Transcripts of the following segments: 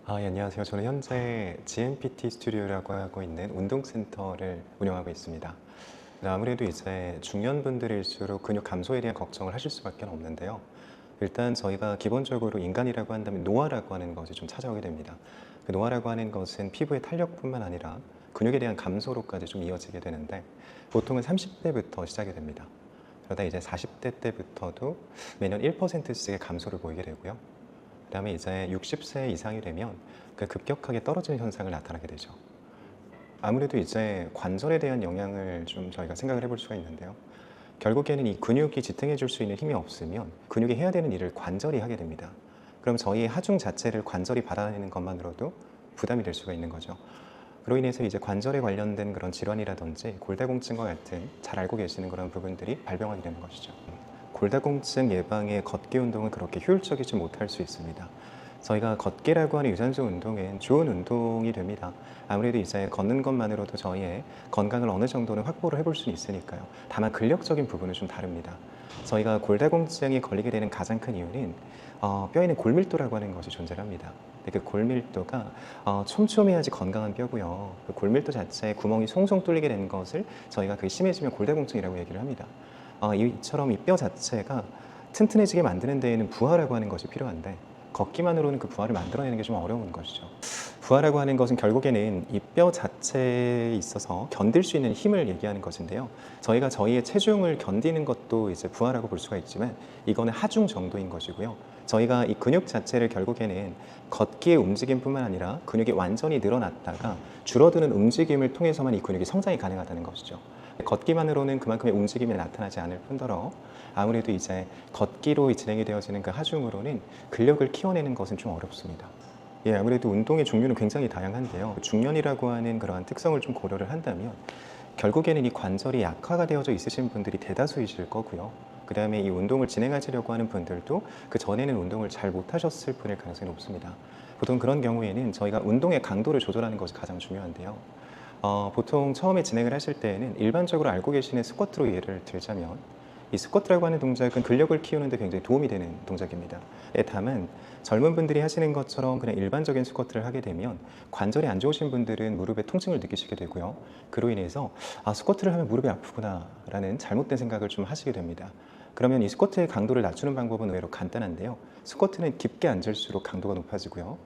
예, 안녕하세요. 저는 현재 GMPT 스튜디오라고 하고 있는 운동센터를 운영하고 있습니다. 아무래도 이제 중년분들일수록 근육 감소에 대한 걱정을 하실 수밖에 없는데요. 일단 저희가 기본적으로 인간이라고 한다면 노화라고 하는 것이 좀 찾아오게 됩니다. 그 노화라고 하는 것은 피부의 탄력뿐만 아니라 근육에 대한 감소로까지 좀 이어지게 되는데 보통은 30대부터 시작이 됩니다. 그러다 이제 40대 때부터도 매년 1%씩의 감소를 보이게 되고요. 그다음에 이제 60세 이상이 되면 그 급격하게 떨어지는 현상을 나타나게 되죠. 아무래도 이제 관절에 대한 영향을 좀 저희가 생각을 해볼 수가 있는데요. 결국에는 이 근육이 지탱해 줄 수 있는 힘이 없으면 근육이 해야 되는 일을 관절이 하게 됩니다. 그럼 저희의 하중 자체를 관절이 받아내는 것만으로도 부담이 될 수가 있는 거죠. 그로 인해서 이제 관절에 관련된 그런 질환이라든지 골다공증과 같은 잘 알고 계시는 그런 부분들이 발병하게 되는 것이죠. 골다공증 예방에 걷기 운동은 그렇게 효율적이지 못할 수 있습니다. 저희가 걷기라고 하는 유산소 운동은 좋은 운동이 됩니다. 아무래도 이제 걷는 것만으로도 저희의 건강을 어느 정도는 확보를 해볼 수는 있으니까요. 다만 근력적인 부분은 좀 다릅니다. 저희가 골다공증에 걸리게 되는 가장 큰 이유는 뼈에는 골밀도라고 하는 것이 존재합니다. 근데 그 골밀도가 촘촘해야지 건강한 뼈고요. 그 골밀도 자체에 구멍이 송송 뚫리게 되는 것을 저희가 그게 심해지면 골다공증이라고 얘기를 합니다. 이처럼 이 뼈 자체가 튼튼해지게 만드는 데에는 부하라고 하는 것이 필요한데 걷기만으로는 그 부하를 만들어내는 게 좀 어려운 것이죠. 부하라고 하는 것은 결국에는 이 뼈 자체에 있어서 견딜 수 있는 힘을 얘기하는 것인데요. 저희가 저희의 체중을 견디는 것도 이제 부하라고 볼 수가 있지만 이거는 하중 정도인 것이고요. 저희가 이 근육 자체를 결국에는 걷기의 움직임뿐만 아니라 근육이 완전히 늘어났다가 줄어드는 움직임을 통해서만 이 근육이 성장이 가능하다는 것이죠. 걷기만으로는 그만큼의 움직임이 나타나지 않을 뿐더러 아무래도 이제 걷기로 진행이 되어지는 그 하중으로는 근력을 키워내는 것은 좀 어렵습니다. 예, 아무래도 운동의 종류는 굉장히 다양한데요. 중년이라고 하는 그러한 특성을 좀 고려를 한다면 결국에는 이 관절이 약화가 되어져 있으신 분들이 대다수이실 거고요. 그 다음에 이 운동을 진행하시려고 하는 분들도 그 전에는 운동을 잘 못하셨을 분일 가능성이 높습니다. 보통 그런 경우에는 저희가 운동의 강도를 조절하는 것이 가장 중요한데요. 보통 처음에 진행을 하실 때에는 일반적으로 알고 계시는 스쿼트로 예를 들자면 이 스쿼트라고 하는 동작은 근력을 키우는 데 굉장히 도움이 되는 동작입니다. 다만 젊은 분들이 하시는 것처럼 그냥 일반적인 스쿼트를 하게 되면 관절이 안 좋으신 분들은 무릎에 통증을 느끼시게 되고요. 그로 인해서 스쿼트를 하면 무릎이 아프구나 라는 잘못된 생각을 좀 하시게 됩니다. 그러면 이 스쿼트의 강도를 낮추는 방법은 의외로 간단한데요. 스쿼트는 깊게 앉을수록 강도가 높아지고요.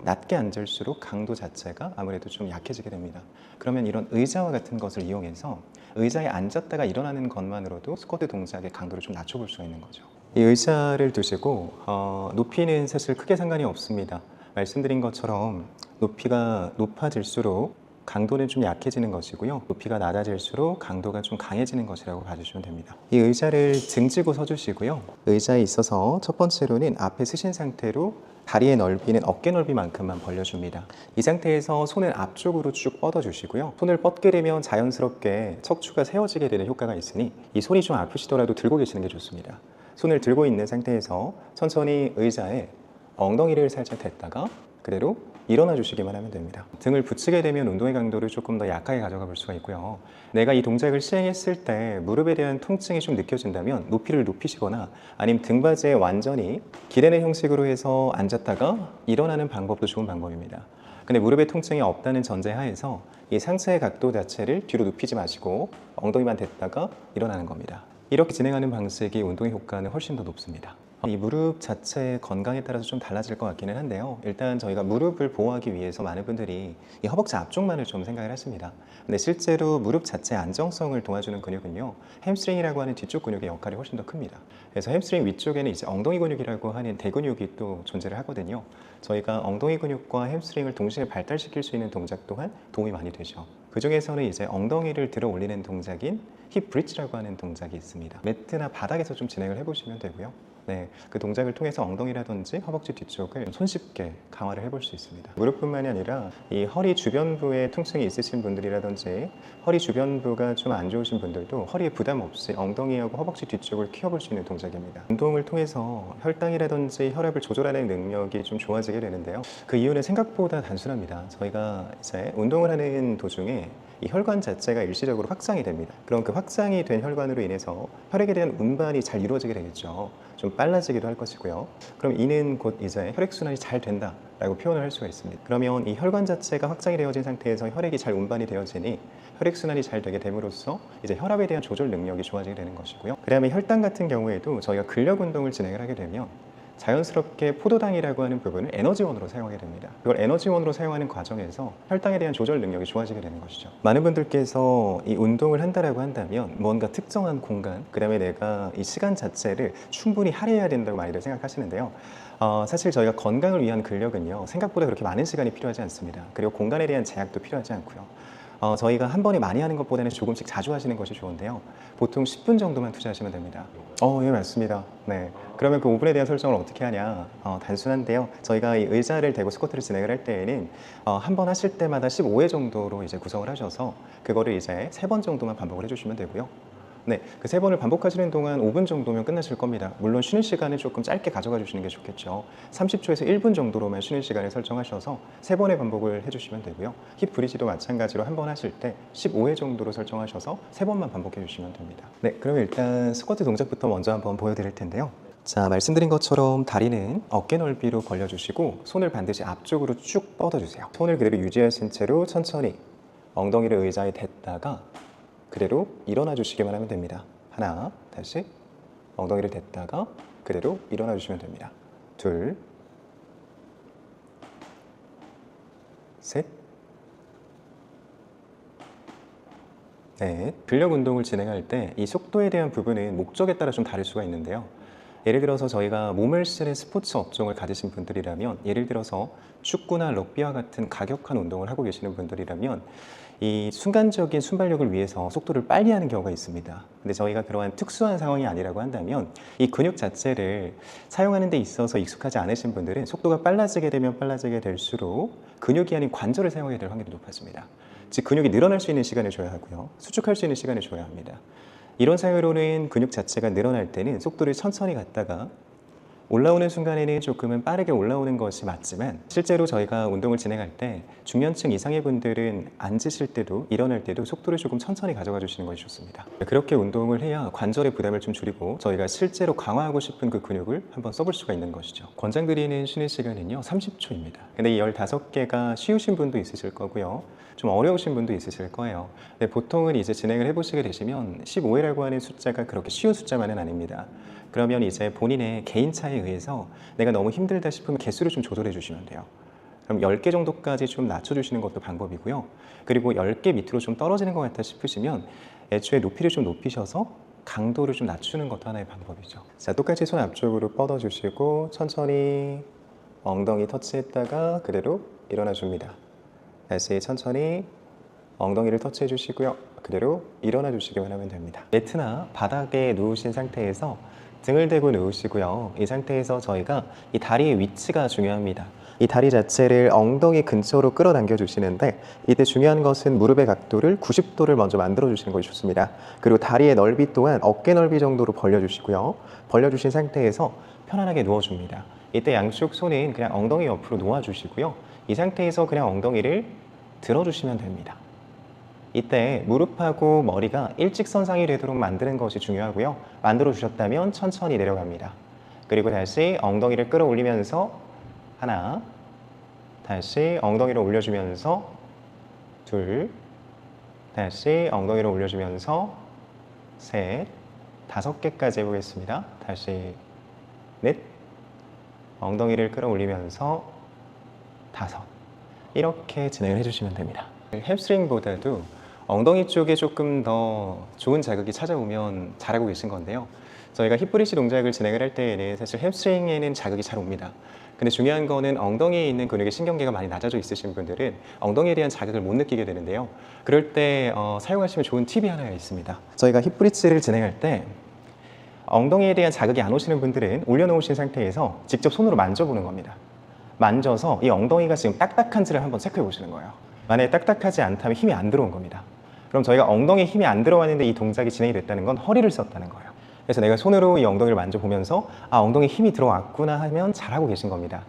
낮게 앉을수록 강도 자체가 아무래도 좀 약해지게 됩니다. 그러면 이런 의자와 같은 것을 이용해서 의자에 앉았다가 일어나는 것만으로도 스쿼트 동작의 강도를 좀 낮춰볼 수가 있는 거죠. 이 의자를 두시고 높이는 사실 크게 상관이 없습니다. 말씀드린 것처럼 높이가 높아질수록 강도는 좀 약해지는 것이고요. 높이가 낮아질수록 강도가 좀 강해지는 것이라고 봐주시면 됩니다. 이 의자를 등지고 서주시고요. 의자에 있어서 첫 번째로는 앞에 쓰신 상태로 다리의 넓이는 어깨 넓이만큼만 벌려줍니다. 이 상태에서 손을 앞쪽으로 쭉 뻗어주시고요. 손을 뻗게 되면 자연스럽게 척추가 세워지게 되는 효과가 있으니 이 손이 좀 아프시더라도 들고 계시는 게 좋습니다. 손을 들고 있는 상태에서 천천히 의자에 엉덩이를 살짝 댔다가 그대로 일어나 주시기만 하면 됩니다. 등을 붙이게 되면 운동의 강도를 조금 더 약하게 가져가 볼 수가 있고요. 내가 이 동작을 시행했을 때 무릎에 대한 통증이 좀 느껴진다면 높이를 높이시거나 아니면 등받이에 완전히 기대는 형식으로 해서 앉았다가 일어나는 방법도 좋은 방법입니다. 근데 무릎에 통증이 없다는 전제 하에서 이 상체의 각도 자체를 뒤로 눕히지 마시고 엉덩이만 댔다가 일어나는 겁니다. 이렇게 진행하는 방식이 운동의 효과는 훨씬 더 높습니다. 이 무릎 자체의 건강에 따라서 좀 달라질 것 같기는 한데요. 일단 저희가 무릎을 보호하기 위해서 많은 분들이 이 허벅지 앞쪽만을 좀 생각을 하십니다. 근데 실제로 무릎 자체의 안정성을 도와주는 근육은요, 햄스트링이라고 하는 뒤쪽 근육의 역할이 훨씬 더 큽니다. 그래서 햄스트링 위쪽에는 이제 엉덩이 근육이라고 하는 대근육이 또 존재를 하거든요. 저희가 엉덩이 근육과 햄스트링을 동시에 발달시킬 수 있는 동작 또한 도움이 많이 되죠. 그 중에서는 이제 ong덩이를 들어 올리는 동작인 힙 브릿지라고 하는 동작이 있습니다. 매트나 바닥에서 좀 진행을 해보시면 되고요. 네, 그 동작을 통해서 엉덩이라든지 허벅지 뒤쪽을 손쉽게 강화를 해볼 수 있습니다. 무릎뿐만이 아니라 이 허리 주변부에 통증이 있으신 분들이라든지 허리 주변부가 좀 안 좋으신 분들도 허리에 부담 없이 엉덩이하고 허벅지 뒤쪽을 키워볼 수 있는 동작입니다. 운동을 통해서 혈당이라든지 혈압을 조절하는 능력이 좀 좋아지게 되는데요. 그 이유는 생각보다 단순합니다. 저희가 이제 운동을 하는 도중에 이 혈관 자체가 일시적으로 확장이 됩니다. 그럼 그 확장이 된 혈관으로 인해서 혈액에 대한 운반이 잘 이루어지게 되겠죠. 좀 빨라지기도 할 것이고요. 그럼 이는 곧 이제 혈액순환이 잘 된다라고 표현을 할 수가 있습니다. 그러면 이 혈관 자체가 확장이 되어진 상태에서 혈액이 잘 운반이 되어지니 혈액순환이 잘 되게 됨으로써 이제 혈압에 대한 조절 능력이 좋아지게 되는 것이고요. 그 다음에 혈당 같은 경우에도 저희가 근력 운동을 진행을 하게 되면 자연스럽게 포도당이라고 하는 부분을 에너지원으로 사용하게 됩니다. 그걸 에너지원으로 사용하는 과정에서 혈당에 대한 조절 능력이 좋아지게 되는 것이죠. 많은 분들께서 이 운동을 한다라고 한다면 뭔가 특정한 공간, 그 다음에 내가 이 시간 자체를 충분히 할애해야 된다고 많이들 생각하시는데요. 사실 저희가 건강을 위한 근력은요, 생각보다 그렇게 많은 시간이 필요하지 않습니다. 그리고 공간에 대한 제약도 필요하지 않고요. 저희가 한 번에 많이 하는 것보다는 조금씩 자주 하시는 것이 좋은데요. 보통 10분 정도만 투자하시면 됩니다. 예, 맞습니다. 네. 그러면 그 5분에 대한 설정을 어떻게 하냐? 단순한데요. 저희가 이 의자를 대고 스쿼트를 진행을 할 때에는 한 번 하실 때마다 15회 정도로 이제 구성을 하셔서 그거를 이제 3번 정도만 반복을 해주시면 되고요. 네, 그 3번을 반복하시는 동안 5분 정도면 끝나실 겁니다. 물론 쉬는 시간을 조금 짧게 가져가 주시는 게 좋겠죠. 30초에서 1분 정도로만 쉬는 시간을 설정하셔서 3번의 반복을 해주시면 되고요. 힙 브리지도 마찬가지로 한 번 하실 때 15회 정도로 설정하셔서 3번만 반복해 주시면 됩니다. 네, 그럼 일단 스쿼트 동작부터 먼저 한번 보여드릴 텐데요. 자, 말씀드린 것처럼 다리는 어깨 넓이로 벌려주시고 손을 반드시 앞쪽으로 쭉 뻗어주세요. 손을 그대로 유지하신 채로 천천히 엉덩이를 의자에 댔다가 그대로 일어나 주시기만 하면 됩니다. 하나, 다시 엉덩이를 댔다가 그대로 일어나 주시면 됩니다. 둘, 셋, 넷. 근력 운동을 진행할 때 이 속도에 대한 부분은 목적에 따라 좀 다를 수가 있는데요. 예를 들어서 저희가 몸을 쓰는 스포츠 업종을 가지신 분들이라면, 예를 들어서 축구나 럭비와 같은 가격한 운동을 하고 계시는 분들이라면 이 순간적인 순발력을 위해서 속도를 빨리 하는 경우가 있습니다. 근데 저희가 그러한 특수한 상황이 아니라고 한다면 이 근육 자체를 사용하는 데 있어서 익숙하지 않으신 분들은 속도가 빨라지게 되면 빨라지게 될수록 근육이 아닌 관절을 사용하게 될 확률이 높아집니다. 즉 근육이 늘어날 수 있는 시간을 줘야 하고요, 수축할 수 있는 시간을 줘야 합니다. 이런 사유로는 근육 자체가 늘어날 때는 속도를 천천히 갔다가 올라오는 순간에는 조금은 빠르게 올라오는 것이 맞지만, 실제로 저희가 운동을 진행할 때 중년층 이상의 분들은 앉으실 때도 일어날 때도 속도를 조금 천천히 가져가 주시는 것이 좋습니다. 그렇게 운동을 해야 관절의 부담을 좀 줄이고 저희가 실제로 강화하고 싶은 그 근육을 한번 써볼 수가 있는 것이죠. 권장드리는 쉬는 시간은요 30초입니다. 근데 이 15개가 쉬우신 분도 있으실 거고요, 좀 어려우신 분도 있으실 거예요. 근데 보통은 이제 진행을 해보시게 되시면 15회라고 하는 숫자가 그렇게 쉬운 숫자만은 아닙니다. 그러면 이제 본인의 개인 차에 의해서 내가 너무 힘들다 싶으면 개수를 좀 조절해 주시면 돼요. 그럼 10개 정도까지 좀 낮춰주시는 것도 방법이고요. 그리고 10개 밑으로 좀 떨어지는 것 같다 싶으시면 애초에 높이를 좀 높이셔서 강도를 좀 낮추는 것도 하나의 방법이죠. 자, 똑같이 손 앞쪽으로 뻗어주시고 천천히 엉덩이 터치했다가 그대로 일어나 줍니다. 다시 천천히 엉덩이를 터치해 주시고요. 그대로 일어나 주시기만 하면 됩니다. 매트나 바닥에 누우신 상태에서 등을 대고 누우시고요. 이 상태에서 저희가 이 다리의 위치가 중요합니다. 이 다리 자체를 엉덩이 근처로 끌어당겨 주시는데, 이때 중요한 것은 무릎의 각도를 90도를 먼저 만들어 주시는 것이 좋습니다. 그리고 다리의 넓이 또한 어깨 넓이 정도로 벌려 주시고요. 벌려 주신 상태에서 편안하게 누워 줍니다. 이때 양쪽 손은 그냥 엉덩이 옆으로 놓아 주시고요. 이 상태에서 그냥 엉덩이를 들어 주시면 됩니다. 이때 무릎하고 머리가 일직선상이 되도록 만드는 것이 중요하고요. 만들어 주셨다면 천천히 내려갑니다. 그리고 다시 엉덩이를 끌어올리면서 하나, 다시 엉덩이를 올려주면서 둘, 다시 엉덩이를 올려주면서 셋, 5개까지 해보겠습니다. 다시 넷, 엉덩이를 끌어올리면서 5, 이렇게 진행을 해주시면 됩니다. 햄스트링보다도 엉덩이 쪽에 조금 더 좋은 자극이 찾아오면 잘하고 계신 건데요. 저희가 힙브리지 동작을 진행을 할 때에는 사실 햄스트링에는 자극이 잘 옵니다. 근데 중요한 거는 엉덩이에 있는 근육의 신경계가 많이 낮아져 있으신 분들은 엉덩이에 대한 자극을 못 느끼게 되는데요. 그럴 때 사용하시면 좋은 팁이 하나 있습니다. 저희가 힙브리지를 진행할 때 엉덩이에 대한 자극이 안 오시는 분들은 올려놓으신 상태에서 직접 손으로 만져보는 겁니다. 만져서 이 엉덩이가 지금 딱딱한지를 한번 체크해 보시는 거예요. 만약에 딱딱하지 않다면 힘이 안 들어온 겁니다. 그럼 저희가 엉덩이에 힘이 안 들어왔는데 이 동작이 진행이 됐다는 건 허리를 썼다는 거예요. 그래서 내가 손으로 이 엉덩이를 만져보면서 엉덩이에 힘이 들어왔구나 하면 잘하고 계신 겁니다.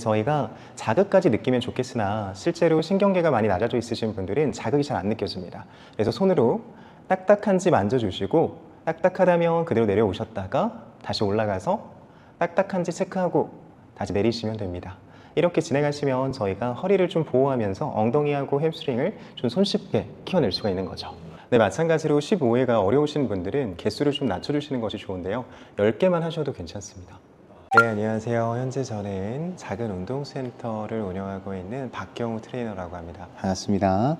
저희가 자극까지 느끼면 좋겠으나 실제로 신경계가 많이 낮아져 있으신 분들은 자극이 잘 안 느껴집니다. 그래서 손으로 딱딱한지 만져주시고 딱딱하다면 그대로 내려오셨다가 다시 올라가서 딱딱한지 체크하고 다시 내리시면 됩니다. 이렇게 진행하시면 저희가 허리를 좀 보호하면서 엉덩이하고 햄스트링을 좀 손쉽게 키워낼 수가 있는 거죠. 네, 마찬가지로 15회가 어려우신 분들은 개수를 좀 낮춰주시는 것이 좋은데요. 10개만 하셔도 괜찮습니다. 네, 안녕하세요. 현재 저는 작은 운동센터를 운영하고 있는 박경우 트레이너라고 합니다. 반갑습니다.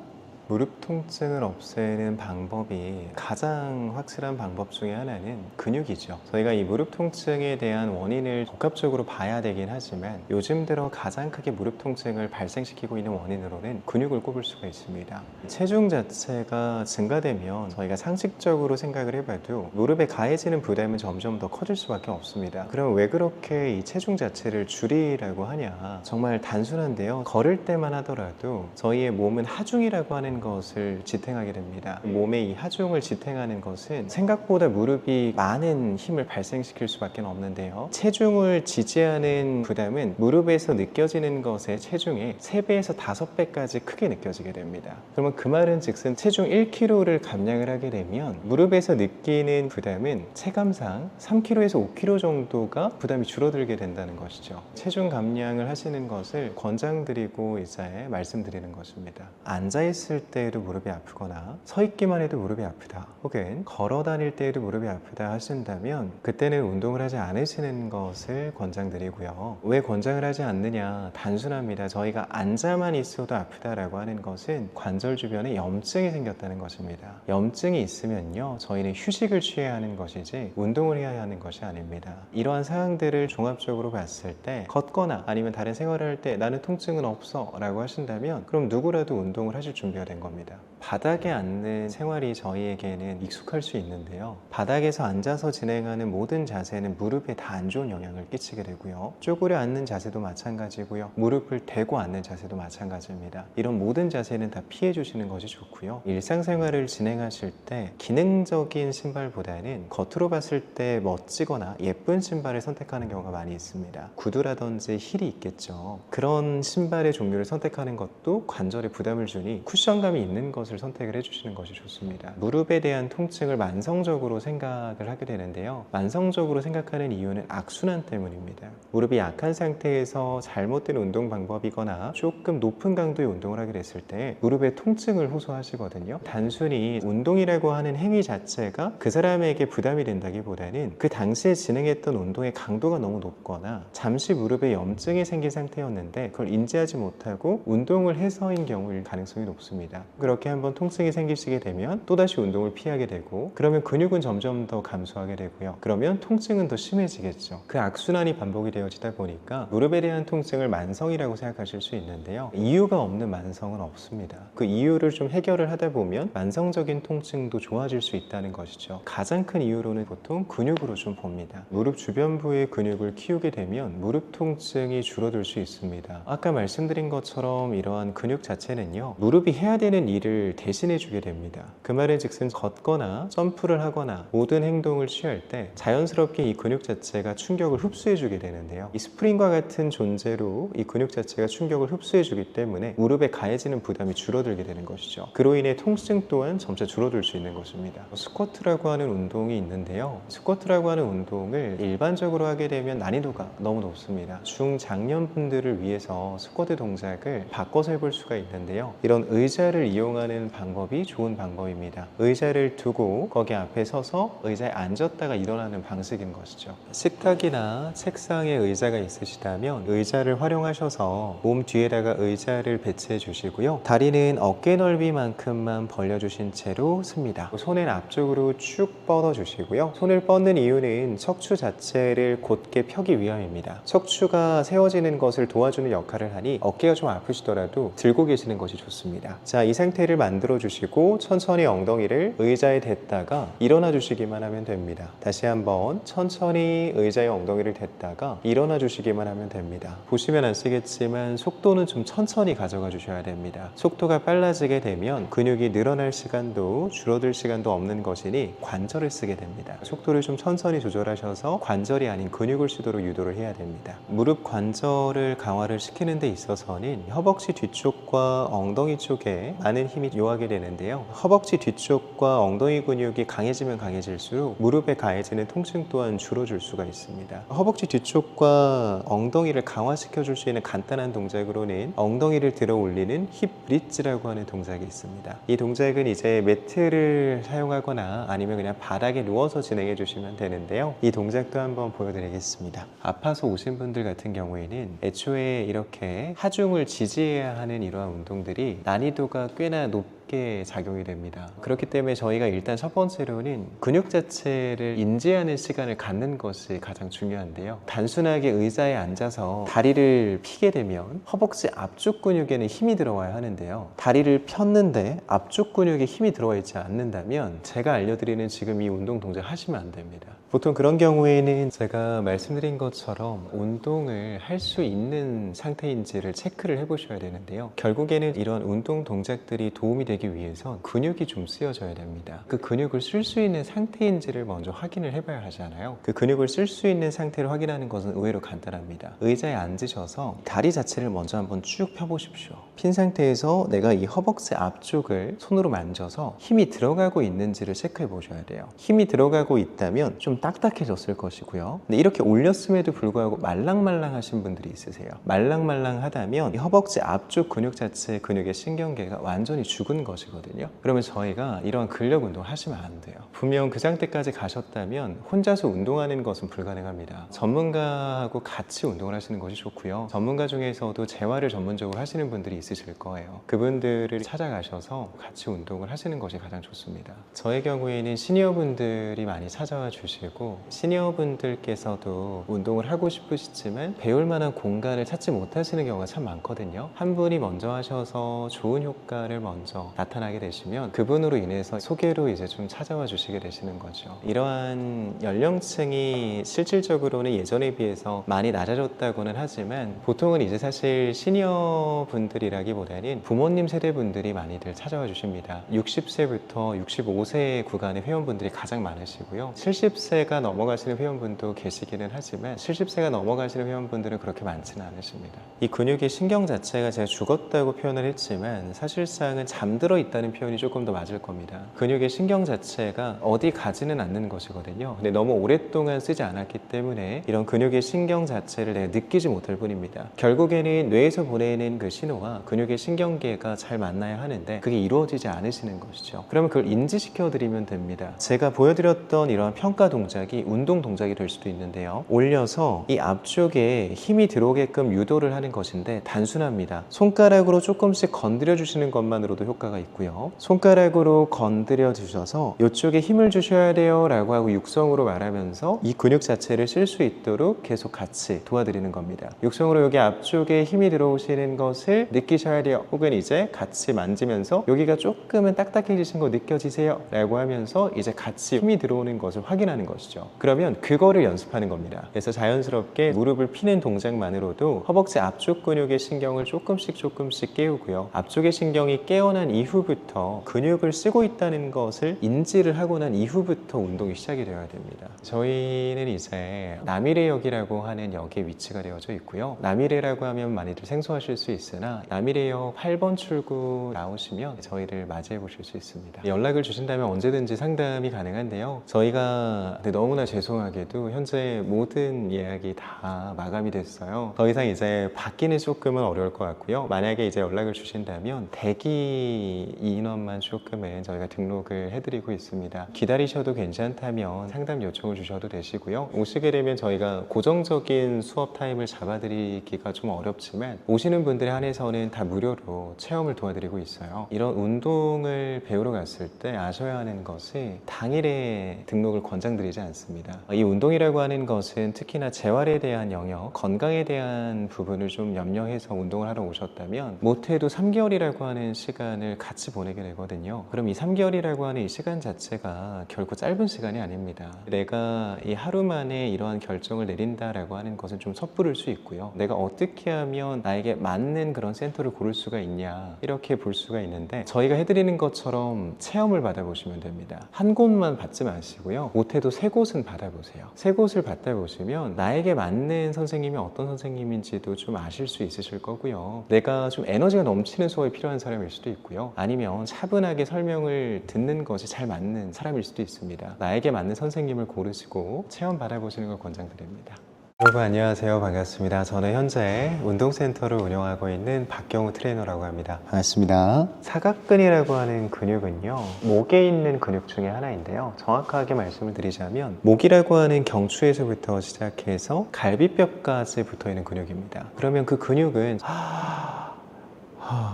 무릎 통증을 없애는 방법이 가장 확실한 방법 중에 하나는 근육이죠. 저희가 이 무릎 통증에 대한 원인을 복합적으로 봐야 되긴 하지만 요즘 들어 가장 크게 무릎 통증을 발생시키고 있는 원인으로는 근육을 꼽을 수가 있습니다. 체중 자체가 증가되면 저희가 상식적으로 생각을 해봐도 무릎에 가해지는 부담은 점점 더 커질 수밖에 없습니다. 그럼 왜 그렇게 이 체중 자체를 줄이라고 하냐? 정말 단순한데요. 걸을 때만 하더라도 저희의 몸은 하중이라고 하는 것을 지탱하게 됩니다. 몸의 이 하중을 지탱하는 것은 생각보다 무릎이 많은 힘을 발생시킬 수밖에 없는데요. 체중을 지지하는 부담은 무릎에서 느껴지는 것의 체중의 3배에서 5배까지 크게 느껴지게 됩니다. 그러면 그 말은 즉슨 체중 1kg를 감량을 하게 되면 무릎에서 느끼는 부담은 체감상 3kg에서 5kg 정도가 부담이 줄어들게 된다는 것이죠. 체중 감량을 하시는 것을 권장드리고 이제 말씀드리는 것입니다. 앉아있을 때에도 무릎이 아프거나 서 있기만 해도 무릎이 아프다, 혹은 걸어 다닐 때에도 무릎이 아프다 하신다면 그때는 운동을 하지 않으시는 것을 권장드리고요. 왜 권장을 하지 않느냐? 단순합니다. 저희가 앉아만 있어도 아프다라고 하는 것은 관절 주변에 염증이 생겼다는 것입니다. 염증이 있으면요, 저희는 휴식을 취해야 하는 것이지 운동을 해야 하는 것이 아닙니다. 이러한 사항들을 종합적으로 봤을 때 걷거나 아니면 다른 생활을 할 때 나는 통증은 없어 라고 하신다면 그럼 누구라도 운동을 하실 준비가 된 겁니다. 바닥에 앉는 생활이 저희에게는 익숙할 수 있는데요. 바닥에서 앉아서 진행하는 모든 자세는 무릎에 다 안 좋은 영향을 끼치게 되고요. 쪼그려 앉는 자세도 마찬가지고요. 무릎을 대고 앉는 자세도 마찬가지입니다. 이런 모든 자세는 다 피해 주시는 것이 좋고요. 일상생활을 진행하실 때 기능적인 신발보다는 겉으로 봤을 때 멋지거나 예쁜 신발을 선택하는 경우가 많이 있습니다. 구두라든지 힐이 있겠죠. 그런 신발의 종류를 선택하는 것도 관절에 부담을 주니 쿠션감이 있는 것을 선택을 해주시는 것이 좋습니다. 무릎에 대한 통증을 만성적으로 생각을 하게 되는데요. 만성적으로 생각하는 이유는 악순환 때문입니다. 무릎이 약한 상태에서 잘못된 운동 방법이거나 조금 높은 강도의 운동을 하게 됐을 때 무릎에 통증을 호소하시거든요. 단순히 운동이라고 하는 행위 자체가 그 사람에게 부담이 된다기보다는 그 당시에 진행했던 운동의 강도가 너무 높거나 잠시 무릎에 염증이 생긴 상태였는데 그걸 인지하지 못하고 운동을 해서인 경우일 가능성이 높습니다. 그렇게 한번 통증이 생기시게 되면 또다시 운동을 피하게 되고, 그러면 근육은 점점 더 감소하게 되고요. 그러면 통증은 더 심해지겠죠. 그 악순환이 반복이 되어지다 보니까 무릎에 대한 통증을 만성이라고 생각하실 수 있는데요. 이유가 없는 만성은 없습니다. 그 이유를 좀 해결을 하다 보면 만성적인 통증도 좋아질 수 있다는 것이죠. 가장 큰 이유로는 보통 근육으로 좀 봅니다. 무릎 주변부의 근육을 키우게 되면 무릎 통증이 줄어들 수 있습니다. 아까 말씀드린 것처럼 이러한 근육 자체는요, 무릎이 해야 되는 일을 대신해 주게 됩니다. 그 말은 즉슨 걷거나 점프를 하거나 모든 행동을 취할 때 자연스럽게 이 근육 자체가 충격을 흡수해 주게 되는데요. 이 스프링과 같은 존재로 이 근육 자체가 충격을 흡수해 주기 때문에 무릎에 가해지는 부담이 줄어들게 되는 것이죠. 그로 인해 통증 또한 점차 줄어들 수 있는 것입니다. 스쿼트라고 하는 운동이 있는데요. 스쿼트라고 하는 운동을 일반적으로 하게 되면 난이도가 너무 높습니다. 중장년분들을 위해서 스쿼트 동작을 바꿔서 해볼 수가 있는데요. 이런 의자를 이용하는 방법이 좋은 방법입니다. 의자를 두고 거기 앞에 서서 의자에 앉았다가 일어나는 방식인 것이죠. 식탁이나 책상에 의자가 있으시다면 의자를 활용하셔서 몸 뒤에다가 의자를 배치해 주시고요. 다리는 어깨 넓이만큼만 벌려주신 채로 씁니다. 손은 앞쪽으로 쭉 뻗어 주시고요. 손을 뻗는 이유는 척추 자체를 곧게 펴기 위함입니다. 척추가 세워지는 것을 도와주는 역할을 하니 어깨가 좀 아프시더라도 들고 계시는 것이 좋습니다. 자, 이 상태를 만들어 주시고 천천히 엉덩이를 의자에 댔다가 일어나 주시기만 하면 됩니다. 다시 한번 천천히 의자에 엉덩이를 댔다가 일어나 주시기만 하면 됩니다. 보시면 아시겠지만 속도는 좀 천천히 가져가 주셔야 됩니다. 속도가 빨라지게 되면 근육이 늘어날 시간도 줄어들 시간도 없는 것이니 관절을 쓰게 됩니다. 속도를 좀 천천히 조절하셔서 관절이 아닌 근육을 쓰도록 유도를 해야 됩니다. 무릎 관절을 강화를 시키는 데 있어서는 허벅지 뒤쪽과 엉덩이 쪽에 많은 힘이 요하게 되는데요. 허벅지 뒤쪽과 엉덩이 근육이 강해지면 강해질수록 무릎에 가해지는 통증 또한 줄어들 수가 있습니다. 허벅지 뒤쪽과 엉덩이를 강화시켜 줄 수 있는 간단한 동작으로는 엉덩이를 들어 올리는 힙 브릿지라고 하는 동작이 있습니다. 이 동작은 이제 매트를 사용하거나 아니면 그냥 바닥에 누워서 진행해 주시면 되는데요. 이 동작도 한번 보여드리겠습니다. 아파서 오신 분들 같은 경우에는 애초에 이렇게 하중을 지지해야 하는 이러한 운동들이 난이도가 꽤나 높게 작용이 됩니다. 그렇기 때문에 저희가 일단 첫 번째로는 근육 자체를 인지하는 시간을 갖는 것이 가장 중요한데요. 단순하게 의자에 앉아서 다리를 펴게 되면 허벅지 앞쪽 근육에는 힘이 들어와야 하는데요. 다리를 폈는데 앞쪽 근육에 힘이 들어와 있지 않는다면 제가 알려드리는 지금 이 운동 동작 하시면 안 됩니다. 보통 그런 경우에는 제가 말씀드린 것처럼 운동을 할 수 있는 상태인지를 체크를 해보셔야 되는데요. 결국에는 이런 운동 동작들이 도움이 되기 위해선 근육이 좀 쓰여져야 됩니다. 그 근육을 쓸 수 있는 상태인지를 먼저 확인을 해봐야 하잖아요. 그 근육을 쓸 수 있는 상태를 확인하는 것은 의외로 간단합니다. 의자에 앉으셔서 다리 자체를 먼저 한번 쭉 펴보십시오. 핀 상태에서 내가 이 허벅지 앞쪽을 손으로 만져서 힘이 들어가고 있는지를 체크해 보셔야 돼요. 힘이 들어가고 있다면 좀 딱딱해졌을 것이고요. 근데 이렇게 올렸음에도 불구하고 말랑말랑하신 분들이 있으세요. 말랑말랑하다면 이 허벅지 앞쪽 근육 자체의 근육의 신경계가 완전히 죽은 것이거든요. 그러면 저희가 이런 근력 운동을 하시면 안 돼요. 분명 그 상태까지 가셨다면 혼자서 운동하는 것은 불가능합니다. 전문가하고 같이 운동을 하시는 것이 좋고요. 전문가 중에서도 재활을 전문적으로 하시는 분들이 있으실 거예요. 그분들을 찾아가셔서 같이 운동을 하시는 것이 가장 좋습니다. 저의 경우에는 시니어분들이 많이 찾아와 주시고 시니어분들께서도 운동을 하고 싶으시지만 배울 만한 공간을 찾지 못하시는 경우가 참 많거든요. 한 분이 먼저 하셔서 좋은 효과를 먼저 나타나게 되시면 그분으로 인해서 소개로 이제 좀 찾아와 주시게 되시는 거죠. 이러한 연령층이 실질적으로는 예전에 비해서 많이 낮아졌다고는 하지만 보통은 이제 사실 시니어 분들이라기보다는 부모님 세대 분들이 많이들 찾아와 주십니다. 60세부터 65세 구간의 회원분들이 가장 많으시고요. 70세가 넘어가시는 회원분도 계시기는 하지만 70세가 넘어가시는 회원분들은 그렇게 많지는 않으십니다. 이 근육의 신경 자체가 제가 죽었다고 표현을 했지만 사실상은 잠들어 있다는 표현이 조금 더 맞을 겁니다. 근육의 신경 자체가 어디 가지는 않는 것이거든요. 근데 너무 오랫동안 쓰지 않았기 때문에 이런 근육의 신경 자체를 내가 느끼지 못할 뿐입니다. 결국에는 뇌에서 보내는 그 신호와 근육의 신경계가 잘 만나야 하는데 그게 이루어지지 않으시는 것이죠. 그러면 그걸 인지시켜 드리면 됩니다. 제가 보여드렸던 이러한 평가 동작이 운동 동작이 될 수도 있는데요. 올려서 이 앞쪽에 힘이 들어오게끔 유도를 하는 것인데 단순합니다. 손가락으로 조금씩 건드려 주시는 것만으로도 효과가 있고요. 손가락으로 건드려 주셔서 이쪽에 힘을 주셔야 돼요 라고 하고 육성으로 말하면서 이 근육 자체를 쓸 수 있도록 계속 같이 도와드리는 겁니다. 육성으로 여기 앞쪽에 힘이 들어오시는 것을 느끼셔야 돼요. 혹은 이제 같이 만지면서 여기가 조금은 딱딱해지신 거 느껴지세요 라고 하면서 이제 같이 힘이 들어오는 것을 확인하는 것이죠. 그러면 그거를 연습하는 겁니다. 그래서 자연스럽게 무릎을 피는 동작만으로도 허벅지 앞쪽 근육의 신경을 조금씩 깨우고요. 앞쪽의 신경이 깨어난 이후부터 근육을 쓰고 있다는 것을 인지를 하고 난 이후부터 운동이 시작이 되어야 됩니다. 저희는 이제 남이래역이라고 하는 역에 위치가 되어져 있고요. 남이래라고 하면 많이들 생소하실 수 있으나 남이래역 8번 출구 나오시면 저희를 맞이해 보실 수 있습니다. 연락을 주신다면 언제든지 상담이 가능한데요. 저희가 너무나 죄송하게도 현재 모든 예약이 다 마감이 됐어요. 더 이상 이제 받기는 조금은 어려울 것 같고요. 만약에 이제 연락을 주신다면 대기 인원만 조금은 저희가 등록을 해드리고 있습니다. 기다리셔도 괜찮다면 상담 요청을 주셔도 되시고요. 오시게 되면 저희가 고정적인 수업 타임을 잡아드리기가 좀 어렵지만 오시는 분들에 한해서는 다 무료로 체험을 도와드리고 있어요. 이런 운동을 배우러 갔을 때 아셔야 하는 것이 당일에 등록을 권장드리지 않습니다. 이 운동이라고 하는 것은 특히나 재활에 대한 영역, 건강에 대한 부분을 좀 염려해서 운동을 하러 오셨다면 못해도 3개월이라고 하는 시간을 같이 보내게 되거든요. 그럼 이 3개월이라고 하는 이 시간 자체가 결코 짧은 시간이 아닙니다. 내가 이 하루 만에 이러한 결정을 내린다라고 하는 것은 좀 섣부를 수 있고요. 내가 어떻게 하면 나에게 맞는 그런 센터 어디서부터를 고를 수가 있냐 이렇게 볼 수가 있는데 저희가 해드리는 것처럼 체험을 받아보시면 됩니다. 한 곳만 받지 마시고요. 못해도 세 곳은 받아보세요. 세 곳을 받아보시면 나에게 맞는 선생님이 어떤 선생님인지도 좀 아실 수 있으실 거고요. 내가 좀 에너지가 넘치는 수업이 필요한 사람일 수도 있고요. 아니면 차분하게 설명을 듣는 것이 잘 맞는 사람일 수도 있습니다. 나에게 맞는 선생님을 고르시고 체험 받아보시는 걸 권장드립니다. 여러분 안녕하세요. 반갑습니다. 저는 현재 운동센터를 운영하고 있는 박경우 트레이너라고 합니다. 반갑습니다. 사각근이라고 하는 근육은요, 목에 있는 근육 중에 하나인데요. 정확하게 말씀을 드리자면 목이라고 하는 경추에서부터 시작해서 갈비뼈까지 붙어있는 근육입니다. 그러면 그 근육은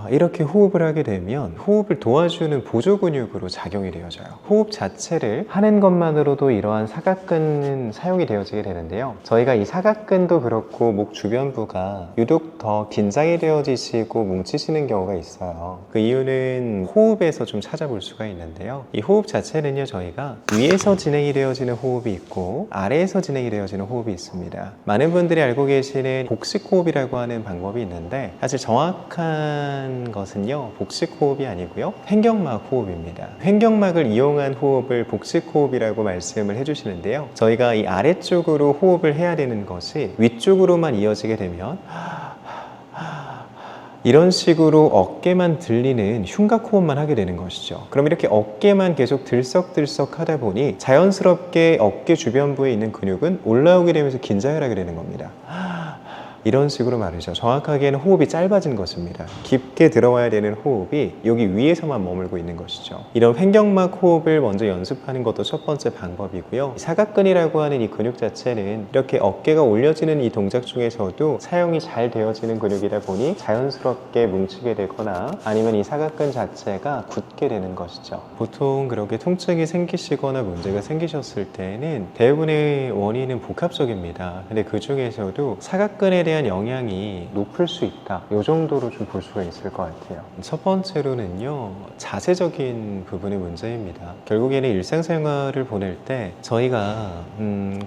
이렇게 호흡을 하게 되면 호흡을 도와주는 보조 근육으로 작용이 되어져요. 호흡 자체를 하는 것만으로도 이러한 사각근은 사용이 되어지게 되는데요. 저희가 이 사각근도 그렇고 목 주변부가 유독 더 긴장이 되어지시고 뭉치시는 경우가 있어요. 그 이유는 호흡에서 좀 찾아볼 수가 있는데요. 이 호흡 자체는요, 저희가 위에서 진행이 되어지는 호흡이 있고 아래에서 진행이 되어지는 호흡이 있습니다. 많은 분들이 알고 계시는 복식 호흡이라고 하는 방법이 있는데 사실 정확한 것은요, 복식 호흡이 아니고요, 횡격막 호흡입니다. 횡격막을 이용한 호흡을 복식 호흡이라고 말씀을 해주시는데요. 저희가 이 아래쪽으로 호흡을 해야 되는 것이 위쪽으로만 이어지게 되면 이런 식으로 어깨만 들리는 흉곽 호흡만 하게 되는 것이죠. 그럼 이렇게 어깨만 계속 들썩들썩 하다 보니 자연스럽게 어깨 주변부에 있는 근육은 올라오게 되면서 긴장을 하게 되는 겁니다. 이런 식으로 말이죠. 정확하게는 호흡이 짧아진 것입니다. 깊게 들어와야 되는 호흡이 여기 위에서만 머물고 있는 것이죠. 이런 횡격막 호흡을 먼저 연습하는 것도 첫 번째 방법이고요. 사각근이라고 하는 이 근육 자체는 이렇게 어깨가 올려지는 이 동작 중에서도 사용이 잘 되어지는 근육이다 보니 자연스럽게 뭉치게 되거나 아니면 이 사각근 자체가 굳게 되는 것이죠. 보통 그렇게 통증이 생기시거나 문제가 생기셨을 때는 대부분의 원인은 복합적입니다. 근데 그 중에서도 사각근에 대한 영향이 높을 수 있다, 이 정도로 좀 볼 수가 있을 것 같아요. 첫 번째로는요, 자세적인 부분의 문제입니다. 결국에는 일상생활을 보낼 때 저희가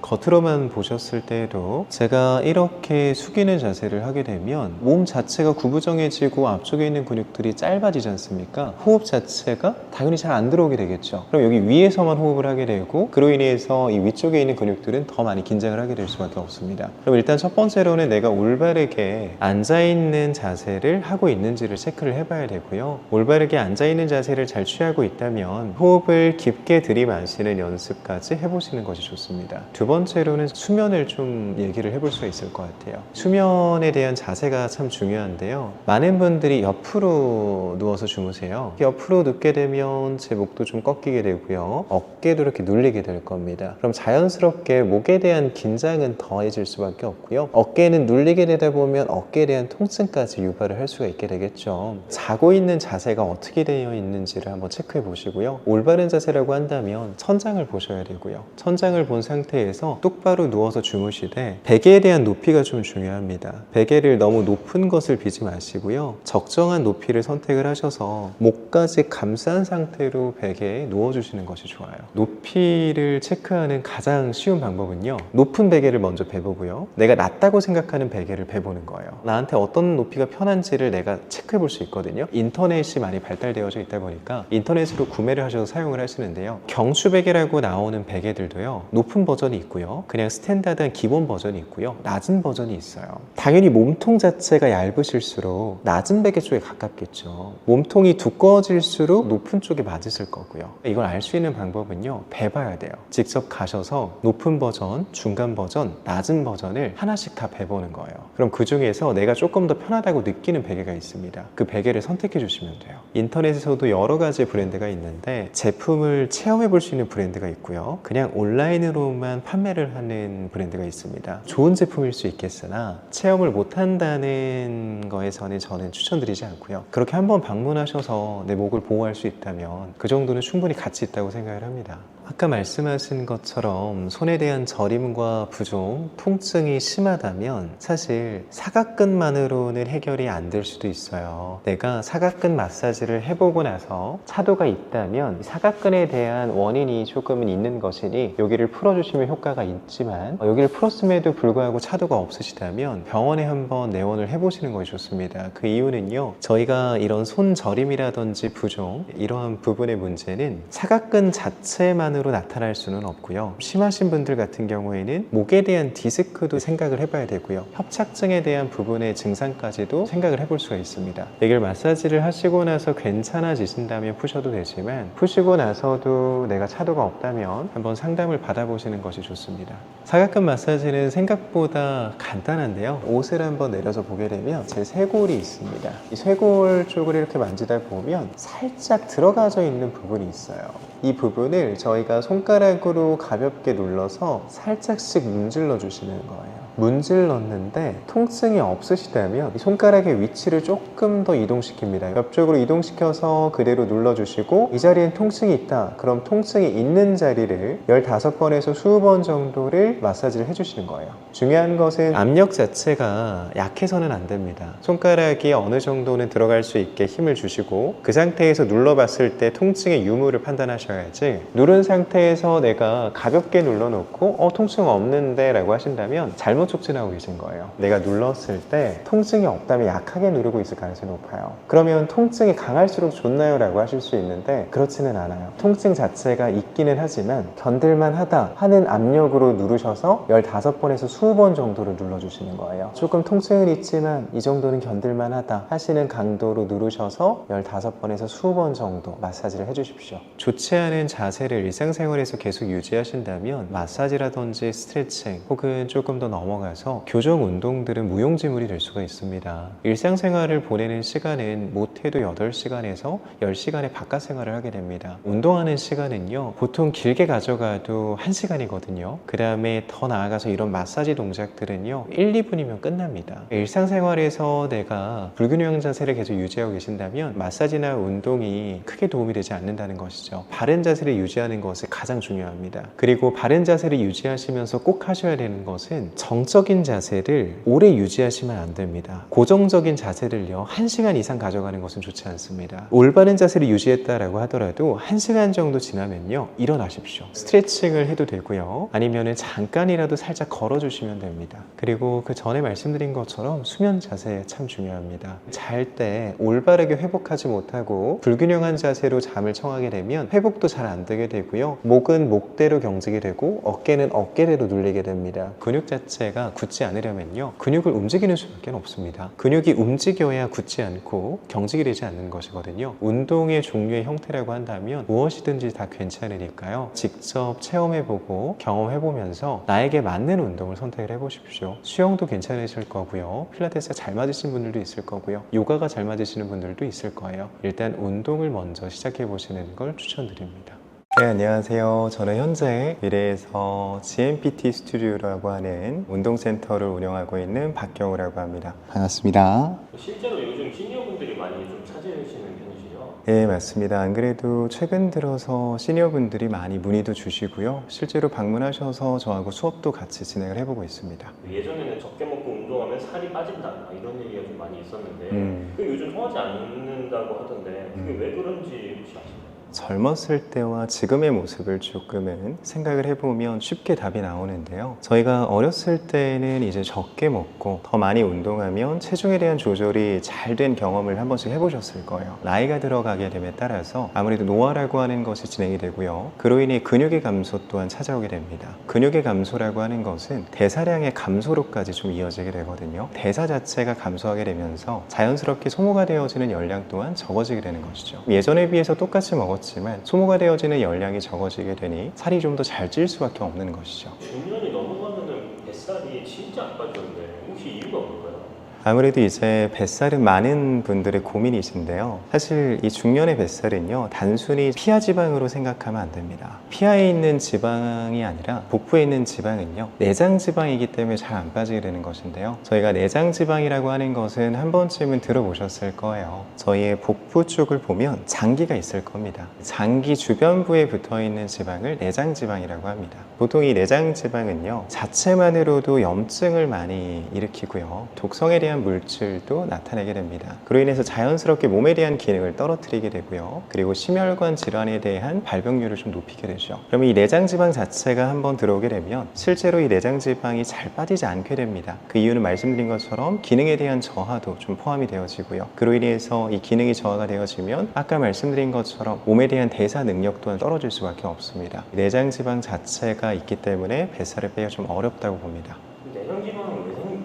겉으로만 보셨을 때에도 제가 이렇게 숙이는 자세를 하게 되면 몸 자체가 구부정해지고 앞쪽에 있는 근육들이 짧아지지 않습니까? 호흡 자체가 당연히 잘 안 들어오게 되겠죠. 그럼 여기 위에서만 호흡을 하게 되고 그로 인해서 이 위쪽에 있는 근육들은 더 많이 긴장을 하게 될 수밖에 없습니다. 그럼 일단 첫 번째로는 내가 올바르게 앉아있는 자세를 하고 있는지를 체크를 해봐야 되고요. 올바르게 앉아있는 자세를 잘 취하고 있다면 호흡을 깊게 들이마시는 연습까지 해보시는 것이 좋습니다. 두 번째로는 수면을 좀 얘기를 해볼 수가 있을 것 같아요. 수면에 대한 자세가 참 중요한데요. 많은 분들이 옆으로 누워서 주무세요. 옆으로 눕게 되면 제 목도 좀 꺾이게 되고요. 어깨도 이렇게 눌리게 될 겁니다. 그럼 자연스럽게 목에 대한 긴장은 더해질 수밖에 없고요. 어깨는 눌리게 되다 보면 어깨에 대한 통증까지 유발을 할 수가 있게 되겠죠. 자고 있는 자세가 어떻게 되어 있는지를 한번 체크해 보시고요. 올바른 자세라고 한다면 천장을 보셔야 되고요. 천장을 본 상태에서 똑바로 누워서 주무시되 베개에 대한 높이가 좀 중요합니다. 베개를 너무 높은 것을 비지 마시고요. 적정한 높이를 선택을 하셔서 목까지 감싼 상태로 베개에 누워주시는 것이 좋아요. 높이를 체크하는 가장 쉬운 방법은요, 높은 베개를 먼저 베보고요. 내가 낮다고 생각하는 베개를 베보는 거예요. 나한테 어떤 높이가 편한지를 내가 체크해 볼 수 있거든요. 인터넷이 많이 발달되어져 있다 보니까 인터넷으로 구매를 하셔서 사용을 하시는데요. 경추 베개라고 나오는 베개들도요, 높은 버전이 있고요, 그냥 스탠다드한 기본 버전이 있고요, 낮은 버전이 있어요. 당연히 몸통 자체가 얇으실수록 낮은 베개 쪽에 가깝겠죠. 몸통이 두꺼워질수록 높은 쪽에 맞으실 거고요. 이걸 알 수 있는 방법은요, 베봐야 돼요. 직접 가셔서 높은 버전, 중간 버전, 낮은 버전을 하나씩 다 베보는 거예요. 그럼 그 중에서 내가 조금 더 편하다고 느끼는 베개가 있습니다. 그 베개를 선택해 주시면 돼요. 인터넷에서도 여러 가지 브랜드가 있는데 제품을 체험해 볼 수 있는 브랜드가 있고요, 그냥 온라인으로만 판매를 하는 브랜드가 있습니다. 좋은 제품일 수 있겠으나 체험을 못 한다는 거에서는 저는 추천드리지 않고요. 그렇게 한번 방문하셔서 내 목을 보호할 수 있다면 그 정도는 충분히 가치 있다고 생각을 합니다. 아까 말씀하신 것처럼 손에 대한 저림과 부종, 통증이 심하다면 사실 사각근만으로는 해결이 안 될 수도 있어요. 내가 사각근 마사지를 해보고 나서 차도가 있다면 사각근에 대한 원인이 조금은 있는 것이니 여기를 풀어주시면 효과가 있지만 여기를 풀었음에도 불구하고 차도가 없으시다면 병원에 한번 내원을 해보시는 것이 좋습니다. 그 이유는요, 저희가 이런 손 저림이라든지 부종 이러한 부분의 문제는 사각근 자체만으로 나타날 수는 없고요. 심하신 분들 같은 경우에는 목에 대한 디스크도 생각을 해봐야 되고요. 협착증에 대한 부분의 증상까지도 생각을 해볼 수가 있습니다. 여기를 마사지를 하시고 나서 괜찮아지신다면 푸셔도 되지만 푸시고 나서도 내가 차도가 없다면 한번 상담을 받아보시는 것이 좋습니다. 사각근 마사지는 생각보다 간단한데요. 옷을 한번 내려서 보게 되면 제 쇄골이 있습니다. 이 쇄골 쪽을 이렇게 만지다 보면 살짝 들어가져 있는 부분이 있어요. 이 부분을 저희가 손가락으로 가볍게 눌러서 살짝씩 문질러 주시는 거예요. 문질렀는데 통증이 없으시다면 손가락의 위치를 조금 더 이동시킵니다. 옆쪽으로 이동시켜서 그대로 눌러주시고 이 자리엔 통증이 있다. 그럼 통증이 있는 자리를 15번에서 20번 정도를 마사지를 해주시는 거예요. 중요한 것은 압력 자체가 약해서는 안 됩니다. 손가락이 어느 정도는 들어갈 수 있게 힘을 주시고 그 상태에서 눌러봤을 때 통증의 유무를 판단하셔야지, 누른 상태에서 내가 가볍게 눌러놓고 통증 없는데 라고 하신다면 잘못 촉진하고 계신 거예요. 내가 눌렀을 때 통증이 없다면 약하게 누르고 있을 가능성이 높아요. 그러면 통증이 강할수록 좋나요? 라고 하실 수 있는데 그렇지는 않아요. 통증 자체가 있기는 하지만 견딜만 하다 하는 압력으로 누르셔서 15번에서 20번 정도를 눌러주시는 거예요. 조금 통증은 있지만 이 정도는 견딜만 하다 하시는 강도로 누르셔서 15번에서 20번 정도 마사지를 해주십시오. 좋지 않은 자세를 일상생활에서 계속 유지하신다면 마사지라든지 스트레칭 혹은 조금 더 넘어가서 교정 운동들은 무용지물이 될 수가 있습니다. 일상생활을 보내는 시간은 못해도 8시간에서 10시간의 바깥 생활을 하게 됩니다. 운동하는 시간은요, 보통 길게 가져가도 1시간이거든요. 그 다음에 더 나아가서 이런 마사지 동작들은요 1, 2분이면 끝납니다. 일상생활에서 내가 불균형 자세를 계속 유지하고 계신다면 마사지나 운동이 크게 도움이 되지 않는다는 것이죠. 바른 자세를 유지하는 것이 가장 중요합니다. 그리고 바른 자세를 유지하시면서 꼭 하셔야 되는 것은 정적인 자세를 오래 유지하시면 안 됩니다. 고정적인 자세를요 1시간 이상 가져가는 것은 좋지 않습니다. 올바른 자세를 유지했다라고 하더라도 1시간 정도 지나면요 일어나십시오. 스트레칭을 해도 되고요, 아니면은 잠깐이라도 살짝 걸어주시면 됩니다. 그리고 그 전에 말씀드린 것처럼 수면 자세 참 중요합니다. 잘 때 올바르게 회복하지 못하고 불균형한 자세로 잠을 청하게 되면 회복도 잘 안 되게 되고요, 목은 목대로 경직이 되고 어깨는 어깨대로 눌리게 됩니다. 근육 자체가 굳지 않으려면요 근육을 움직이는 수밖에 없습니다. 근육이 움직여야 굳지 않고 경직이 되지 않는 것이거든요. 운동의 종류의 형태라고 한다면 무엇이든지 다 괜찮으니까요, 직접 체험해보고 경험해보면서 나에게 맞는 운동을 선택을 해보십시오. 수영도 괜찮으실 거고요, 필라테스가 잘 맞으시는 분들도 있을 거고요, 요가가 잘 맞으시는 분들도 있을 거예요. 일단 운동을 먼저 시작해보시는 걸 추천드립니다. 네, 안녕하세요. 저는 현재 미래에서 GMPT 스튜디오라고 하는 운동센터를 운영하고 있는 박경우라고 합니다. 반갑습니다. 실제로 요즘 시니어분들이 많이 좀 찾으시는 편이시죠? 네, 맞습니다. 안 그래도 최근 들어서 시니어분들이 많이 문의도 주시고요, 실제로 방문하셔서 저하고 수업도 같이 진행을 해보고 있습니다. 예전에는 적게 먹고 운동하면 살이 빠진다 이런 얘기가 좀 많이 있었는데 그게 요즘 통하지 않는다고 하던데 그게 왜 그런지 혹시 아시나요? 젊었을 때와 지금의 모습을 조금은 생각을 해보면 쉽게 답이 나오는데요, 저희가 어렸을 때는 이제 적게 먹고 더 많이 운동하면 체중에 대한 조절이 잘 된 경험을 한 번씩 해보셨을 거예요. 나이가 들어가게 됨에 따라서 아무래도 노화라고 하는 것이 진행이 되고요, 그로 인해 근육의 감소 또한 찾아오게 됩니다. 근육의 감소라고 하는 것은 대사량의 감소로까지 좀 이어지게 되거든요. 대사 자체가 감소하게 되면서 자연스럽게 소모가 되어지는 열량 또한 적어지게 되는 것이죠. 예전에 비해서 똑같이 먹었지만 소모가 되어지는 열량이 적어지게 되니 살이 좀 더 잘 찔 수밖에 없는 것이죠. 중년이 넘어가면은 뱃살이 진짜 안 빠지는데 혹시 이유가 뭘까요? 아무래도 이제 뱃살은 많은 분들의 고민이신데요. 사실 이 중년의 뱃살은요, 단순히 피하 지방으로 생각하면 안 됩니다. 피하에 있는 지방이 아니라 복부에 있는 지방은요, 내장 지방이기 때문에 잘 안 빠지게 되는 것인데요. 저희가 내장 지방이라고 하는 것은 한 번쯤은 들어보셨을 거예요. 저희의 복부 쪽을 보면 장기가 있을 겁니다. 장기 주변부에 붙어 있는 지방을 내장 지방이라고 합니다. 보통 이 내장 지방은요, 자체만으로도 염증을 많이 일으키고요, 독성에 대한 물질도 나타내게 됩니다. 그로 인해서 자연스럽게 몸에 대한 기능을 떨어뜨리게 되고요, 그리고 심혈관 질환에 대한 발병률을 좀 높이게 되죠. 그러면 이 내장 지방 자체가 한번 들어오게 되면 실제로 이 내장 지방이 잘 빠지지 않게 됩니다. 그 이유는 말씀드린 것처럼 기능에 대한 저하도 좀 포함이 되어지고요. 그로 인해서 이 기능이 저하가 되어지면 아까 말씀드린 것처럼 몸에 대한 대사 능력 또한 떨어질 수밖에 없습니다. 내장 지방 자체가 있기 때문에 뱃살을 빼기가 좀 어렵다고 봅니다. 내장 지방은 왜 생기는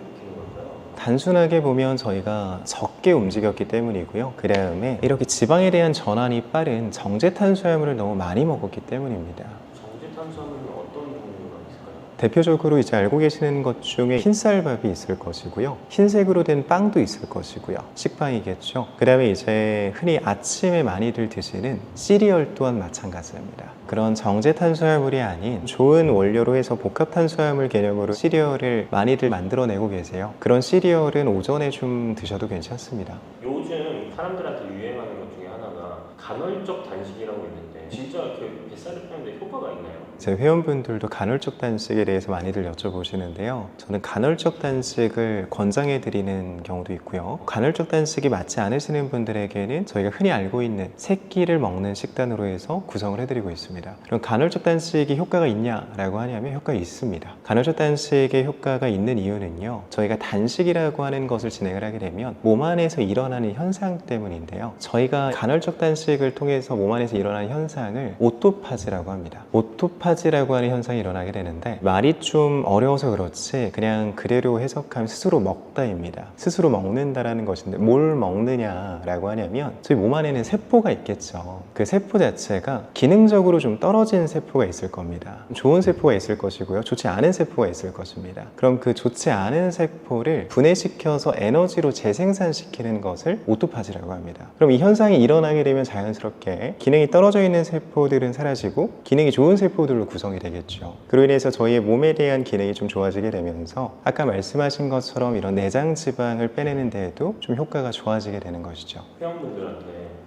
걸까요? 단순하게 보면 저희가 적게 움직였기 때문이고요. 그 다음에 이렇게 지방에 대한 전환이 빠른 정제 탄수화물을 너무 많이 먹었기 때문입니다. 정제 탄수화물은 어떤 종류가 있을까요? 대표적으로 이제 알고 계시는 것 중에 흰쌀밥이 있을 것이고요, 흰색으로 된 빵도 있을 것이고요, 식빵이겠죠. 그 다음에 이제 흔히 아침에 많이들 드시는 시리얼 또한 마찬가지입니다. 그런 정제 탄수화물이 아닌 좋은 원료로 해서 복합 탄수화물 개념으로 시리얼을 많이들 만들어내고 계세요. 그런 시리얼은 오전에 좀 드셔도 괜찮습니다. 요즘 사람들한테 유행하는 것 중에 하나가 간헐적 단식이라고 있는데 진짜 그 뱃살을 빼는데 효과가 있나요? 제 회원분들도 간헐적 단식에 대해서 많이들 여쭤보시는데요. 저는 간헐적 단식을 권장해 드리는 경우도 있고요, 간헐적 단식이 맞지 않으시는 분들에게는 저희가 흔히 알고 있는 세 끼를 먹는 식단으로 해서 구성을 해드리고 있습니다. 그럼 간헐적 단식이 효과가 있냐라고 하냐면 효과가 있습니다. 간헐적 단식의 효과가 있는 이유는요, 저희가 단식이라고 하는 것을 진행을 하게 되면 몸 안에서 일어나는 현상 때문인데요, 저희가 간헐적 단식을 통해서 몸 안에서 일어나는 현상을 오토파지라고 합니다. 오토파지라고 하는 현상이 일어나게 되는데, 말이 좀 어려워서 그렇지 그냥 그대로 해석하면 스스로 먹다입니다. 스스로 먹는다라는 것인데, 뭘 먹느냐라고 하냐면 저희 몸 안에는 세포가 있겠죠. 그 세포 자체가 기능적으로 좀 떨어진 세포가 있을 겁니다. 좋은 세포가 있을 것이고요, 좋지 않은 세포가 있을 것입니다. 그럼 그 좋지 않은 세포를 분해시켜서 에너지로 재생산시키는 것을 오토파지라고 합니다. 그럼 이 현상이 일어나게 되면 자연스럽게 기능이 떨어져 있는 세포들은 사라지고 기능이 좋은 세포들로 구성이 되겠죠. 그로 인해서 저희의 몸에 대한 기능이 좀 좋아지게 되면서 아까 말씀하신 것처럼 이런 내장 지방을 빼내는 데에도 좀 효과가 좋아지게 되는 것이죠. 회원분들한테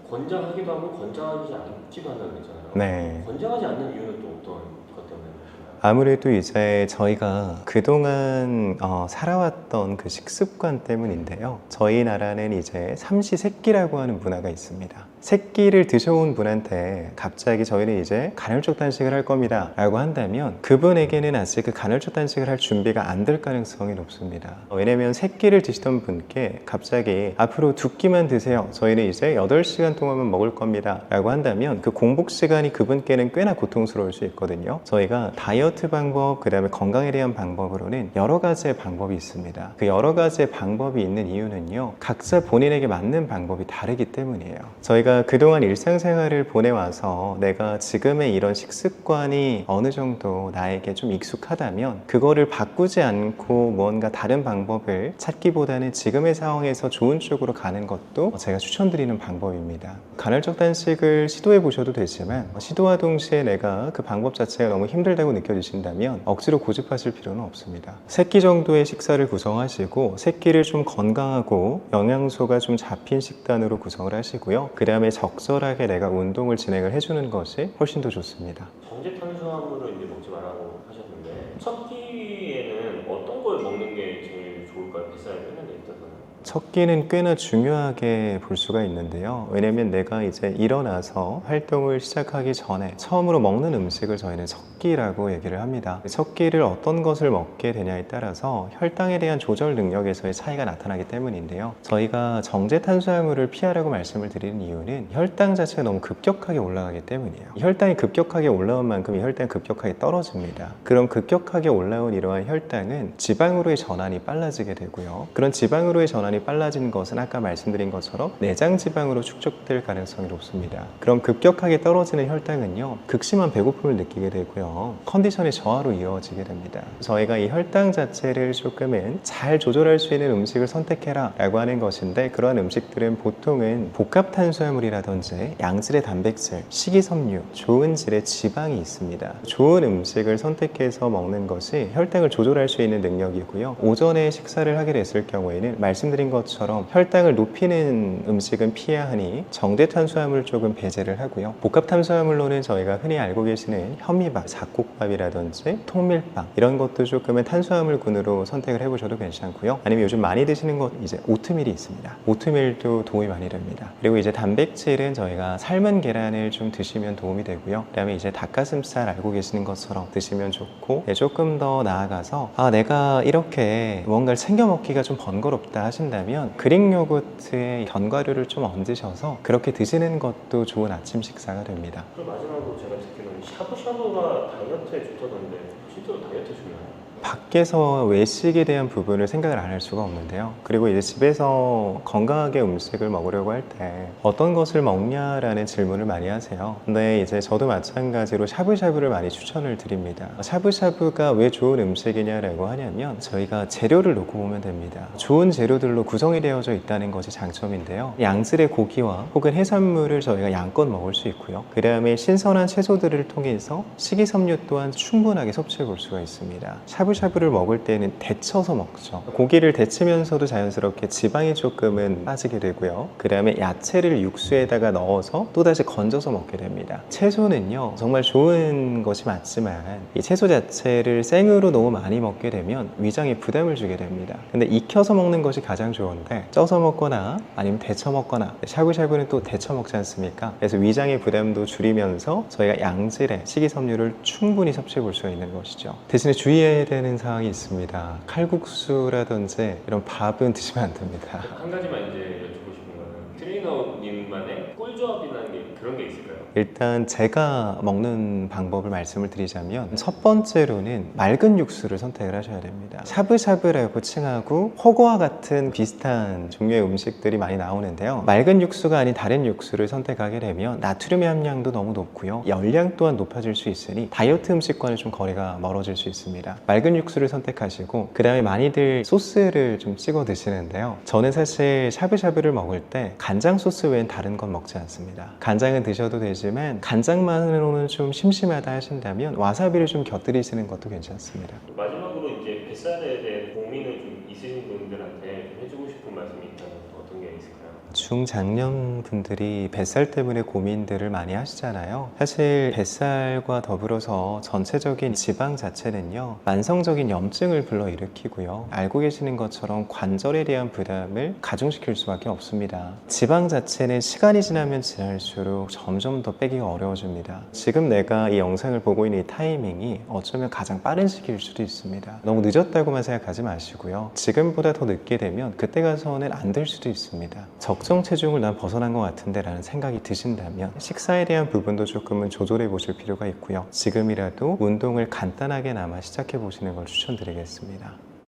권장하기도 하고 권장하지 않지도 않다고 했잖아요. 네. 권장하지 않는 이유는 또 어떤 것 때문에 그러시나요? 아무래도 이제 저희가 그동안 살아왔던 그 식습관 때문인데요. 저희 나라는 이제 삼시세끼라고 하는 문화가 있습니다. 새끼를 드셔온 분한테 갑자기 저희는 이제 간헐적 단식을 할 겁니다 라고 한다면 그분에게는 아직 그 간헐적 단식을 할 준비가 안 될 가능성이 높습니다. 왜냐면 새끼를 드시던 분께 갑자기 앞으로 2끼만 드세요, 저희는 이제 8시간 동안만 먹을 겁니다 라고 한다면 그 공복 시간이 그분께는 꽤나 고통스러울 수 있거든요. 저희가 다이어트 방법, 그 다음에 건강에 대한 방법으로는 여러 가지의 방법이 있습니다. 그 여러 가지의 방법이 있는 이유는요, 각자 본인에게 맞는 방법이 다르기 때문이에요. 저희가 그동안 일상생활을 보내와서 내가 지금의 이런 식습관이 어느 정도 나에게 좀 익숙하다면 그거를 바꾸지 않고 뭔가 다른 방법을 찾기보다는 지금의 상황에서 좋은 쪽으로 가는 것도 제가 추천드리는 방법입니다. 간헐적 단식을 시도해 보셔도 되지만 시도와 동시에 내가 그 방법 자체가 너무 힘들다고 느껴지신다면 억지로 고집하실 필요는 없습니다. 3끼 정도의 식사를 구성하시고 3끼를 좀 건강하고 영양소가 좀 잡힌 식단으로 구성을 하시고요, 그 다음에 적절하게 내가 운동을 진행을 해주는 것이 훨씬 더 좋습니다. 정제 탄수화물을 이제 먹지 말라고 하셨는데 첫 끼에는 어떤 걸 먹는 게 제일 좋을까요? 뱃살을 빼는 데 있어서는? 첫 끼는 꽤나 중요하게 볼 수가 있는데요. 왜냐면 내가 이제 일어나서 활동을 시작하기 전에 처음으로 먹는 음식을 저희는 첫 끼라고 얘기를 합니다. 첫 끼를 어떤 것을 먹게 되냐에 따라서 혈당에 대한 조절 능력에서의 차이가 나타나기 때문인데요. 저희가 정제 탄수화물을 피하라고 말씀을 드리는 이유는 혈당 자체가 너무 급격하게 올라가기 때문이에요. 혈당이 급격하게 올라온 만큼 이 혈당이 급격하게 떨어집니다. 그럼 급격하게 올라온 이러한 혈당은 지방으로의 전환이 빨라지게 되고요. 그런 지방으로의 전환이 개선이 빨라지는 것은 아까 말씀드린 것처럼 내장 지방으로 축적될 가능성이 높습니다. 그럼 급격하게 떨어지는 혈당은요, 극심한 배고픔을 느끼게 되고요, 컨디션의 저하로 이어지게 됩니다. 저희가 이 혈당 자체를 조금은 잘 조절할 수 있는 음식을 선택해라 라고 하는 것인데, 그러한 음식들은 보통은 복합 탄수화물이라든지 양질의 단백질, 식이섬유, 좋은 질의 지방이 있습니다. 좋은 음식을 선택해서 먹는 것이 혈당을 조절할 수 있는 능력이고요. 오전에 식사를 하게 됐을 경우에는 말씀드린 것처럼 혈당을 높이는 음식은 피해야 하니 정제 탄수화물 쪽은 배제를 하고요. 복합 탄수화물로는 저희가 흔히 알고 계시는 현미밥, 잡곡밥이라든지 통밀빵 이런 것도 조금은 탄수화물군으로 선택을 해보셔도 괜찮고요. 아니면 요즘 많이 드시는 것 이제 오트밀이 있습니다. 오트밀도 도움이 많이 됩니다. 그리고 이제 단백질은 저희가 삶은 계란을 좀 드시면 도움이 되고요. 그다음에 이제 닭가슴살 알고 계시는 것처럼 드시면 좋고, 조금 더 나아가서 내가 이렇게 뭔가를 챙겨 먹기가 좀 번거롭다 하신다면 그릭 요거트에 견과류를 좀 얹으셔서 그렇게 드시는 것도 좋은 아침 식사가 됩니다. 그리고 마지막으로 제가 듣기로는 샤브샤브가 다이어트에 좋다던데 실제로 다이어트 중요해요? 밖에서 외식에 대한 부분을 생각을 안 할 수가 없는데요. 그리고 이제 집에서 건강하게 음식을 먹으려고 할 때 어떤 것을 먹냐라는 질문을 많이 하세요. 근데 이제 저도 마찬가지로 샤브샤브를 많이 추천을 드립니다. 샤브샤브가 왜 좋은 음식이냐라고 하냐면 저희가 재료를 놓고 보면 됩니다. 좋은 재료들로 구성이 되어져 있다는 것이 장점인데요. 양질의 고기와 혹은 해산물을 저희가 양껏 먹을 수 있고요. 그 다음에 신선한 채소들을 통해서 식이섬유 또한 충분하게 섭취해 볼 수가 있습니다. 샤브샤브를 먹을 때는 데쳐서 먹죠. 고기를 데치면서도 자연스럽게 지방이 조금은 빠지게 되고요. 그 다음에 야채를 육수에다가 넣어서 또다시 건져서 먹게 됩니다. 채소는요, 정말 좋은 것이 맞지만 이 채소 자체를 생으로 너무 많이 먹게 되면 위장에 부담을 주게 됩니다. 근데 익혀서 먹는 것이 가장 좋은데 쪄서 먹거나 아니면 데쳐 먹거나, 샤브샤브는 또 데쳐 먹지 않습니까? 그래서 위장의 부담도 줄이면서 저희가 양질의 식이섬유를 충분히 섭취해 볼 수가 있는 것이죠. 대신에 주의해야 되는 사항이 있습니다. 칼국수라든지 이런 밥은 드시면 안 됩니다. 한 가지만 이제 여쭙고 싶은 거는 트레이너님만의 꿀조합이라는 게 그런 게 있을까요? 일단 제가 먹는 방법을 말씀을 드리자면, 첫 번째로는 맑은 육수를 선택을 하셔야 됩니다. 샤브샤브라고 칭하고 허거와 같은 비슷한 종류의 음식들이 많이 나오는데요, 맑은 육수가 아닌 다른 육수를 선택하게 되면 나트륨의 함량도 너무 높고요, 열량 또한 높아질 수 있으니 다이어트 음식과는 좀 거리가 멀어질 수 있습니다. 맑은 육수를 선택하시고, 그 다음에 많이들 소스를 좀 찍어 드시는데요, 저는 사실 샤브샤브를 먹을 때 간장 소스 외엔 다른 건 먹지 않습니다. 간장은 드셔도 되지만 간장만으로는 좀 심심하다 하신다면 와사비를 좀 곁들이시는 것도 괜찮습니다. 마지막으로 이제 뱃살에 대해 고민을 좀 있으신 분들한테 좀 해주고 싶은 말씀이 있다면 어떤 게 있을까요? 중장년 분들이 뱃살 때문에 고민들을 많이 하시잖아요. 사실 뱃살과 더불어서 전체적인 지방 자체는요, 만성적인 염증을 불러일으키고요, 알고 계시는 것처럼 관절에 대한 부담을 가중시킬 수밖에 없습니다. 지방 자체는 시간이 지나면 지날수록 점점 더 빼기가 어려워집니다. 지금 내가 이 영상을 보고 있는 이 타이밍이 어쩌면 가장 빠른 시기일 수도 있습니다. 너무 늦었다고만 생각하지 마시고요, 지금보다 더 늦게 되면 그때 가서는 안 될 수도 있습니다. 적정 체중을 난 벗어난 것 같은데 라는 생각이 드신다면 식사에 대한 부분도 조금은 조절해 보실 필요가 있고요, 지금이라도 운동을 간단하게나마 시작해 보시는 걸 추천드리겠습니다.